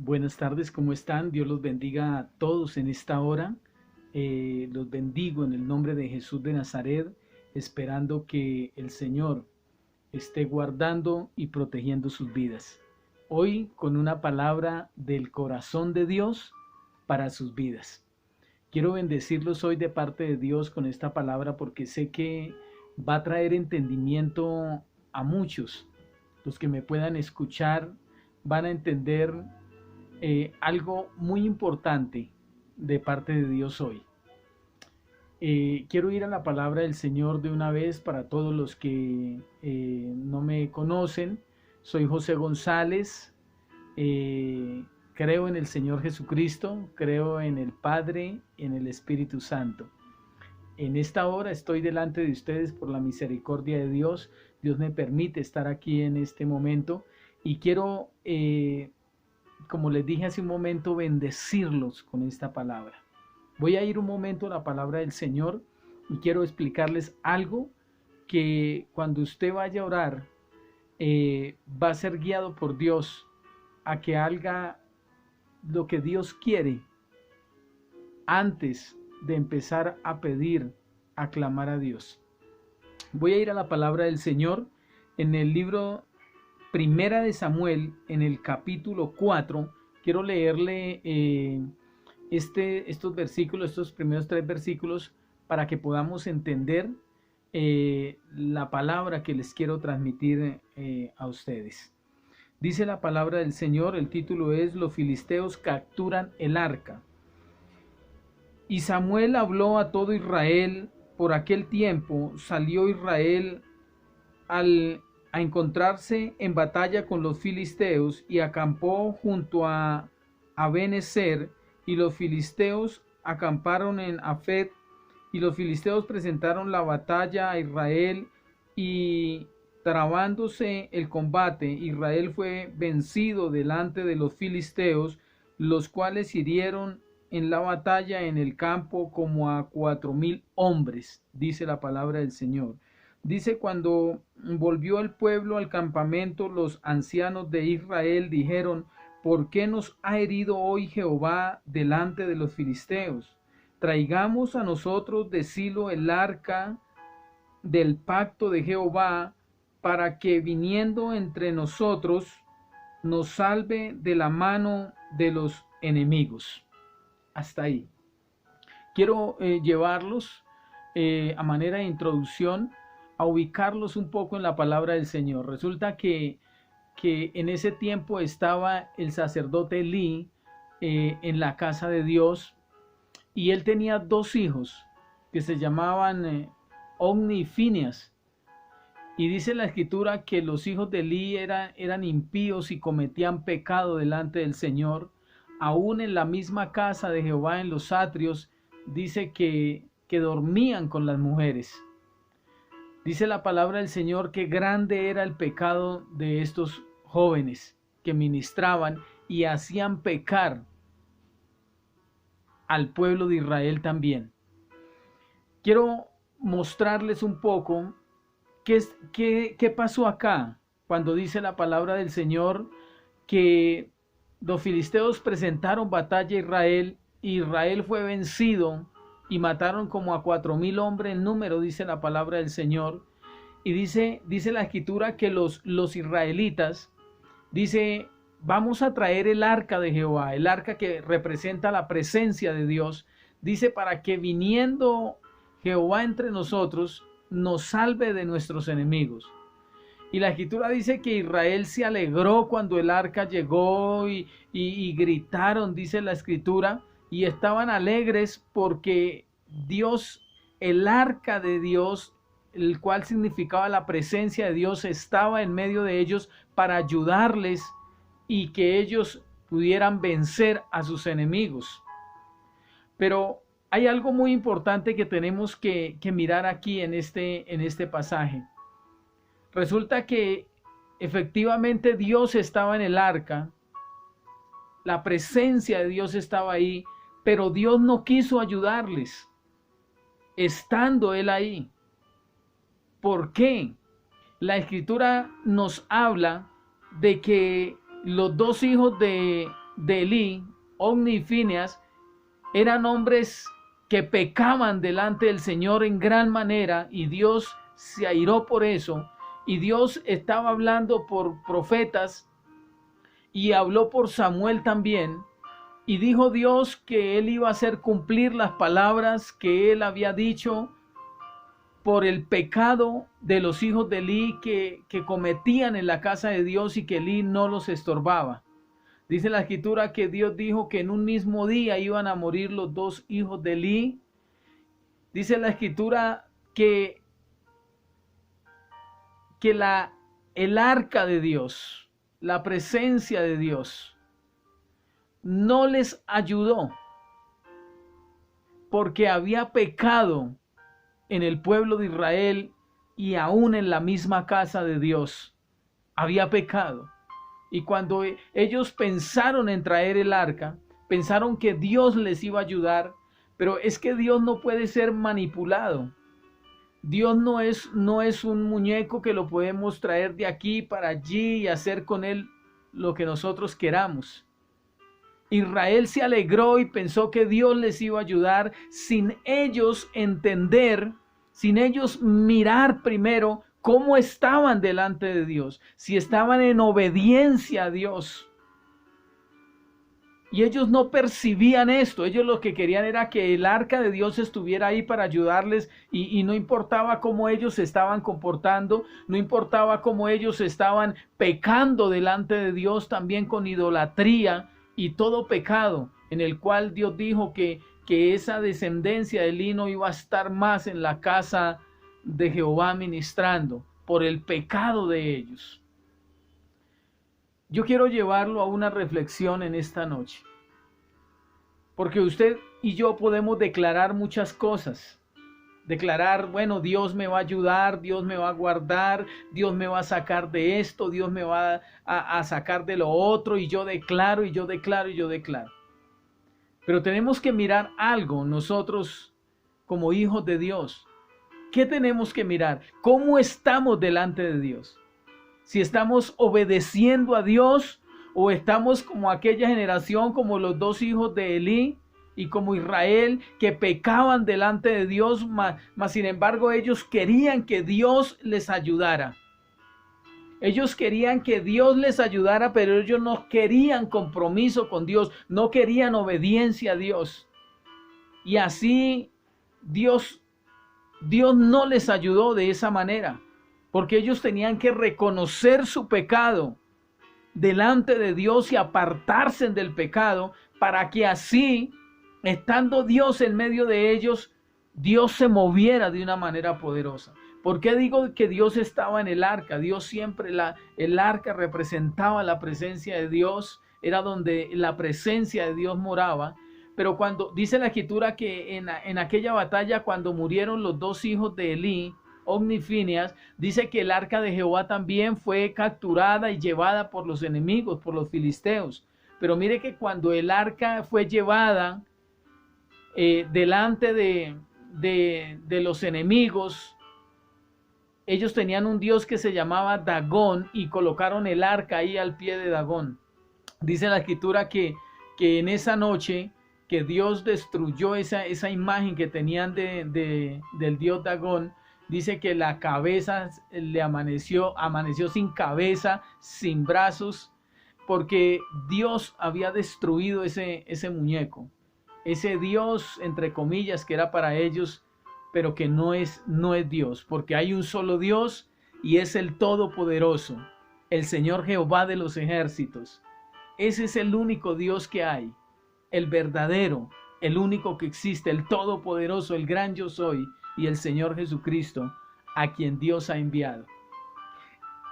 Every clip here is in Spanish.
Buenas tardes, ¿cómo están? Dios los bendiga a todos en esta hora. Los bendigo en el nombre de Jesús de Nazaret, esperando que el Señor esté guardando y protegiendo sus vidas. Hoy con una palabra del corazón de Dios para sus vidas. Quiero bendecirlos hoy de parte de Dios con esta palabra porque sé que va a traer entendimiento a muchos. Los que me puedan escuchar van a entender algo muy importante de parte de Dios hoy. Quiero ir a la palabra del Señor de una vez para todos los que no me conocen. Soy José González, creo en el Señor Jesucristo, creo en el Padre y en el Espíritu Santo. En esta hora estoy delante de ustedes por la misericordia de Dios. Dios me permite estar aquí en este momento y quiero como les dije hace un momento, bendecirlos con esta palabra. Voy a ir un momento a la palabra del Señor y quiero explicarles algo que cuando usted vaya a orar, va a ser guiado por Dios a que haga lo que Dios quiere antes de empezar a pedir, a clamar a Dios. Voy a ir a la palabra del Señor en el libro Primera de Samuel, en el capítulo 4, quiero leerle estos versículos, estos primeros 3 versículos, para que podamos entender la palabra que les quiero transmitir a ustedes. Dice la palabra del Señor, el título es Los filisteos capturan el arca. Y Samuel habló a todo Israel. Por aquel tiempo salió Israel a encontrarse en batalla con los filisteos y acampó junto a Ben-ezer, y los filisteos acamparon en Afet, y los filisteos presentaron la batalla a Israel, y trabándose el combate, Israel fue vencido delante de los filisteos, los cuales hirieron en la batalla en el campo como a 4,000 hombres, dice la palabra del Señor. Dice, cuando volvió el pueblo al campamento, los ancianos de Israel dijeron, ¿por qué nos ha herido hoy Jehová delante de los filisteos? Traigamos a nosotros de Silo el arca del pacto de Jehová, para que viniendo entre nosotros nos salve de la mano de los enemigos. Hasta ahí. Quiero llevarlos a manera de introducción a ubicarlos un poco en la palabra del Señor. Resulta que en ese tiempo estaba el sacerdote Elí en la casa de Dios, y él tenía 2 hijos que se llamaban Ofni y Fineas. Y dice la escritura que los hijos de Elí eran impíos y cometían pecado delante del Señor. Aún en la misma casa de Jehová, en los atrios, dice que dormían con las mujeres. Dice la palabra del Señor que grande era el pecado de estos jóvenes que ministraban y hacían pecar al pueblo de Israel también. Quiero mostrarles un poco qué pasó acá cuando dice la palabra del Señor que los filisteos presentaron batalla a Israel, y Israel fue vencido y mataron como a 4,000 hombres en número, dice la palabra del Señor. Y dice la escritura que los israelitas, dice, vamos a traer el arca de Jehová, el arca que representa la presencia de Dios, dice, para que viniendo Jehová entre nosotros nos salve de nuestros enemigos. Y la escritura dice que Israel se alegró cuando el arca llegó y gritaron, dice la escritura, y estaban alegres porque Dios, el arca de Dios, el cual significaba la presencia de Dios, estaba en medio de ellos para ayudarles y que ellos pudieran vencer a sus enemigos. Pero hay algo muy importante que tenemos que mirar aquí en este pasaje. Resulta que efectivamente Dios estaba en el arca, la presencia de Dios estaba ahí, pero Dios no quiso ayudarles, estando Él ahí. ¿Por qué? La escritura nos habla de que los 2 hijos de de Elí, Ofni y Fineas, eran hombres que pecaban delante del Señor en gran manera, y Dios se airó por eso, y Dios estaba hablando por profetas y habló por Samuel también, y dijo Dios que él iba a hacer cumplir las palabras que él había dicho por el pecado de los hijos de Elí que cometían en la casa de Dios y que Elí no los estorbaba. Dice la escritura que Dios dijo que en un mismo día iban a morir los dos hijos de Elí. Dice la escritura que el arca de Dios, la presencia de Dios, no les ayudó porque había pecado en el pueblo de Israel y aún en la misma casa de Dios. Había pecado. Y cuando ellos pensaron en traer el arca, pensaron que Dios les iba a ayudar, pero es que Dios no puede ser manipulado. Dios no es un muñeco que lo podemos traer de aquí para allí y hacer con él lo que nosotros queramos. Israel se alegró y pensó que Dios les iba a ayudar sin ellos entender, sin ellos mirar primero cómo estaban delante de Dios, si estaban en obediencia a Dios. Y ellos no percibían esto, ellos lo que querían era que el arca de Dios estuviera ahí para ayudarles y no importaba cómo ellos se estaban comportando, no importaba cómo ellos estaban pecando delante de Dios también con idolatría y todo pecado, en el cual Dios dijo que esa descendencia de Elí no iba a estar más en la casa de Jehová ministrando por el pecado de ellos. Yo quiero llevarlo a una reflexión en esta noche, porque usted y yo podemos declarar muchas cosas. Declarar, bueno, Dios me va a ayudar, Dios me va a guardar, Dios me va a sacar de esto, Dios me va a sacar de lo otro, y yo declaro, y yo declaro, y yo declaro. Pero tenemos que mirar algo nosotros como hijos de Dios. ¿Qué tenemos que mirar? ¿Cómo estamos delante de Dios? Si estamos obedeciendo a Dios o estamos como aquella generación, como los dos hijos de Elí y como Israel, que pecaban delante de Dios, mas sin embargo ellos querían que Dios les ayudara. Ellos querían que Dios les ayudara, pero ellos no querían compromiso con Dios, no querían obediencia a Dios. Y así Dios no les ayudó de esa manera, porque ellos tenían que reconocer su pecado delante de Dios y apartarse del pecado, para que así, estando Dios en medio de ellos, Dios se moviera de una manera poderosa. ¿Por qué digo que Dios estaba en el arca? Dios siempre, el arca representaba la presencia de Dios, era donde la presencia de Dios moraba. Pero cuando dice la escritura que en aquella batalla, cuando murieron los dos hijos de Elí, Ofni y Fineas, dice que el arca de Jehová también fue capturada y llevada por los enemigos, por los filisteos. Pero mire que cuando el arca fue llevada delante de los enemigos, ellos tenían un dios que se llamaba Dagón y colocaron el arca ahí al pie de Dagón. Dice la escritura que en esa noche que Dios destruyó esa imagen que tenían del dios Dagón, dice que la cabeza le amaneció sin cabeza, sin brazos, porque Dios había destruido ese muñeco, ese Dios, entre comillas, que era para ellos, pero que no es Dios, porque hay un solo Dios y es el Todopoderoso, el Señor Jehová de los ejércitos. Ese es el único Dios que hay, el verdadero, el único que existe, el Todopoderoso, el gran yo soy, y el Señor Jesucristo, a quien Dios ha enviado.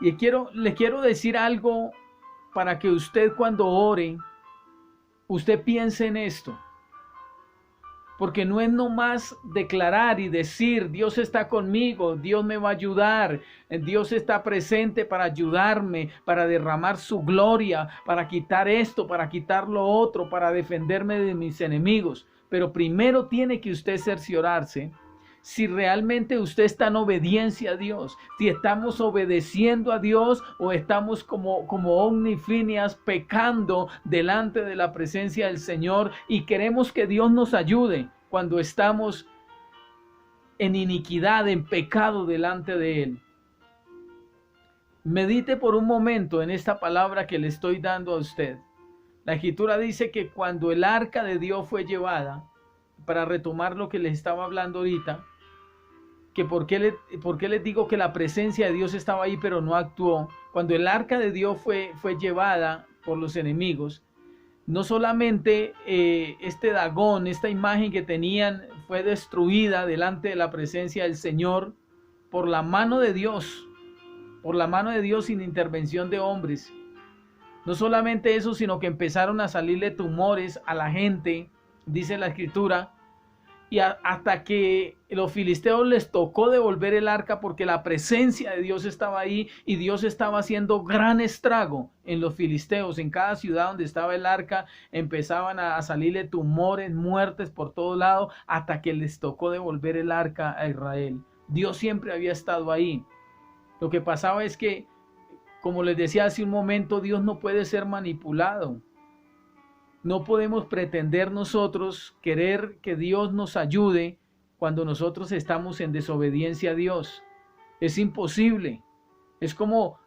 Y le quiero decir algo para que usted, cuando ore, usted piense en esto. Porque no es nomás declarar y decir, Dios está conmigo, Dios me va a ayudar, Dios está presente para ayudarme, para derramar su gloria, para quitar esto, para quitar lo otro, para defenderme de mis enemigos. Pero primero tiene que usted cerciorarse si realmente usted está en obediencia a Dios, si estamos obedeciendo a Dios o estamos como omnifinias pecando delante de la presencia del Señor y queremos que Dios nos ayude cuando estamos en iniquidad, en pecado delante de Él. Medite por un momento en esta palabra que le estoy dando a usted. La Escritura dice que cuando el arca de Dios fue llevada, para retomar lo que les estaba hablando ahorita, que por qué les digo que la presencia de Dios estaba ahí pero no actuó. Cuando el arca de Dios fue llevada por los enemigos, no solamente este Dagón, esta imagen que tenían, fue destruida delante de la presencia del Señor por la mano de Dios, sin intervención de hombres. No solamente eso, sino que empezaron a salirle tumores a la gente, dice la Escritura, y hasta que los filisteos les tocó devolver el arca porque la presencia de Dios estaba ahí y Dios estaba haciendo gran estrago en los filisteos. En cada ciudad donde estaba el arca empezaban a salirle tumores, muertes por todos lados, hasta que les tocó devolver el arca a Israel. Dios siempre había estado ahí. Lo que pasaba es que, como les decía hace un momento, Dios no puede ser manipulado. No podemos pretender nosotros querer que Dios nos ayude cuando nosotros estamos en desobediencia a Dios. Es imposible. Es como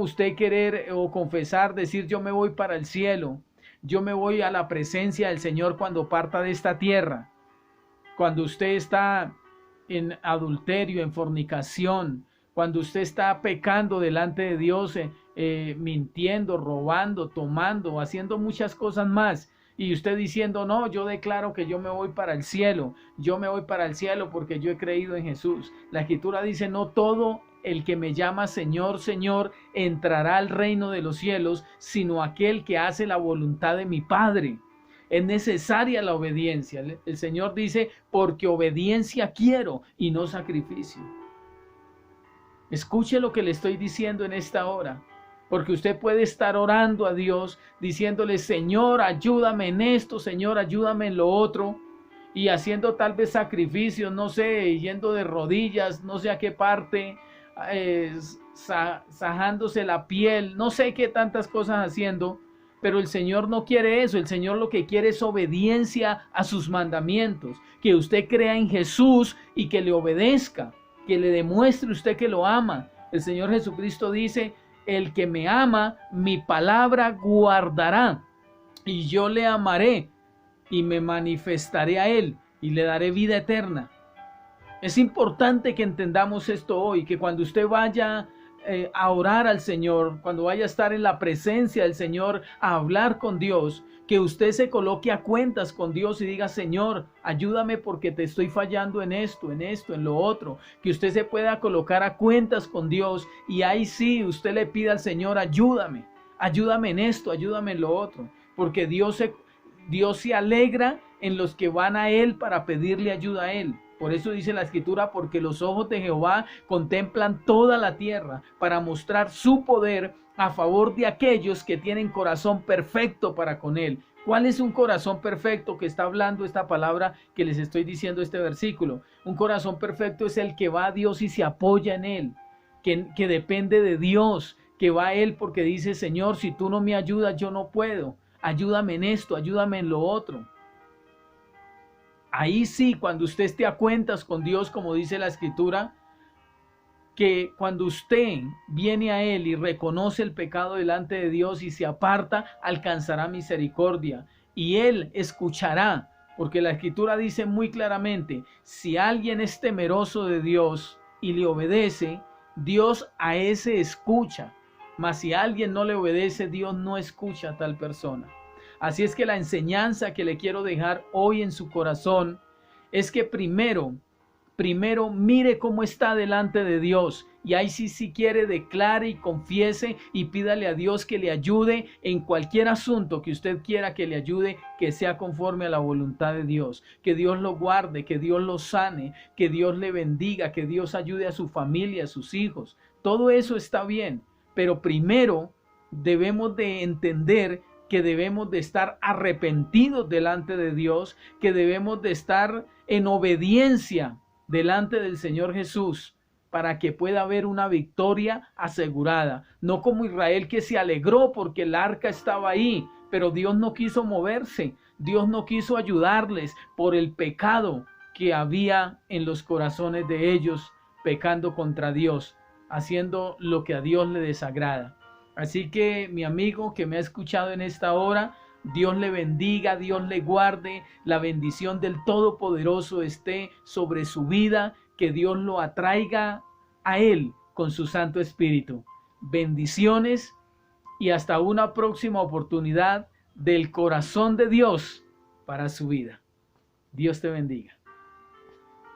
usted querer o confesar, decir yo me voy para el cielo. Yo me voy a la presencia del Señor cuando parta de esta tierra. Cuando usted está en adulterio, en fornicación, cuando usted está pecando delante de Dios, mintiendo, robando, tomando, haciendo muchas cosas más, y usted diciendo, no, yo declaro que yo me voy para el cielo, yo me voy para el cielo porque yo he creído en Jesús. La Escritura dice, no todo el que me llama Señor, Señor, entrará al reino de los cielos, sino aquel que hace la voluntad de mi Padre. Es necesaria la obediencia. El Señor dice, porque obediencia quiero y no sacrificio. Escuche lo que le estoy diciendo en esta hora, porque usted puede estar orando a Dios, diciéndole, Señor, ayúdame en esto, Señor, ayúdame en lo otro, y haciendo tal vez sacrificios, no sé, yendo de rodillas, no sé a qué parte, sajándose la piel, no sé qué tantas cosas haciendo, pero el Señor no quiere eso. El Señor lo que quiere es obediencia a sus mandamientos, que usted crea en Jesús y que le obedezca, que le demuestre usted que lo ama. El Señor Jesucristo dice, el que me ama, mi palabra guardará, y yo le amaré, y me manifestaré a él, y le daré vida eterna. Es importante que entendamos esto hoy, que cuando usted vaya a orar al Señor, cuando vaya a estar en la presencia del Señor, a hablar con Dios, que usted se coloque a cuentas con Dios y diga, Señor, ayúdame porque te estoy fallando en esto, en lo otro. Que usted se pueda colocar a cuentas con Dios y ahí sí usted le pida al Señor, ayúdame en esto, ayúdame en lo otro. Porque Dios se alegra en los que van a Él para pedirle ayuda a Él. Por eso dice la Escritura, porque los ojos de Jehová contemplan toda la tierra para mostrar su poder a favor de aquellos que tienen corazón perfecto para con Él. ¿Cuál es un corazón perfecto que está hablando esta palabra que les estoy diciendo este versículo? Un corazón perfecto es el que va a Dios y se apoya en Él, que depende de Dios, que va a Él porque dice, Señor, si tú no me ayudas, yo no puedo. Ayúdame en esto, ayúdame en lo otro. Ahí sí, cuando usted esté a cuentas con Dios, como dice la Escritura, que cuando usted viene a Él y reconoce el pecado delante de Dios y se aparta, alcanzará misericordia y Él escuchará, porque la Escritura dice muy claramente, si alguien es temeroso de Dios y le obedece, Dios a ese escucha, mas si alguien no le obedece, Dios no escucha a tal persona. Así es que la enseñanza que le quiero dejar hoy en su corazón es que primero mire cómo está delante de Dios y ahí sí, si quiere, declare y confiese y pídale a Dios que le ayude en cualquier asunto que usted quiera que le ayude, que sea conforme a la voluntad de Dios, que Dios lo guarde, que Dios lo sane, que Dios le bendiga, que Dios ayude a su familia, a sus hijos. Todo eso está bien, pero primero debemos de entender que debemos de estar arrepentidos delante de Dios, que debemos de estar en obediencia delante del Señor Jesús, para que pueda haber una victoria asegurada. No como Israel, que se alegró porque el arca estaba ahí, pero Dios no quiso moverse, Dios no quiso ayudarles por el pecado que había en los corazones de ellos, pecando contra Dios, haciendo lo que a Dios le desagrada. Así que mi amigo que me ha escuchado en esta hora, Dios le bendiga, Dios le guarde, la bendición del Todopoderoso esté sobre su vida, que Dios lo atraiga a Él con su Santo Espíritu. Bendiciones y hasta una próxima oportunidad del corazón de Dios para su vida. Dios te bendiga.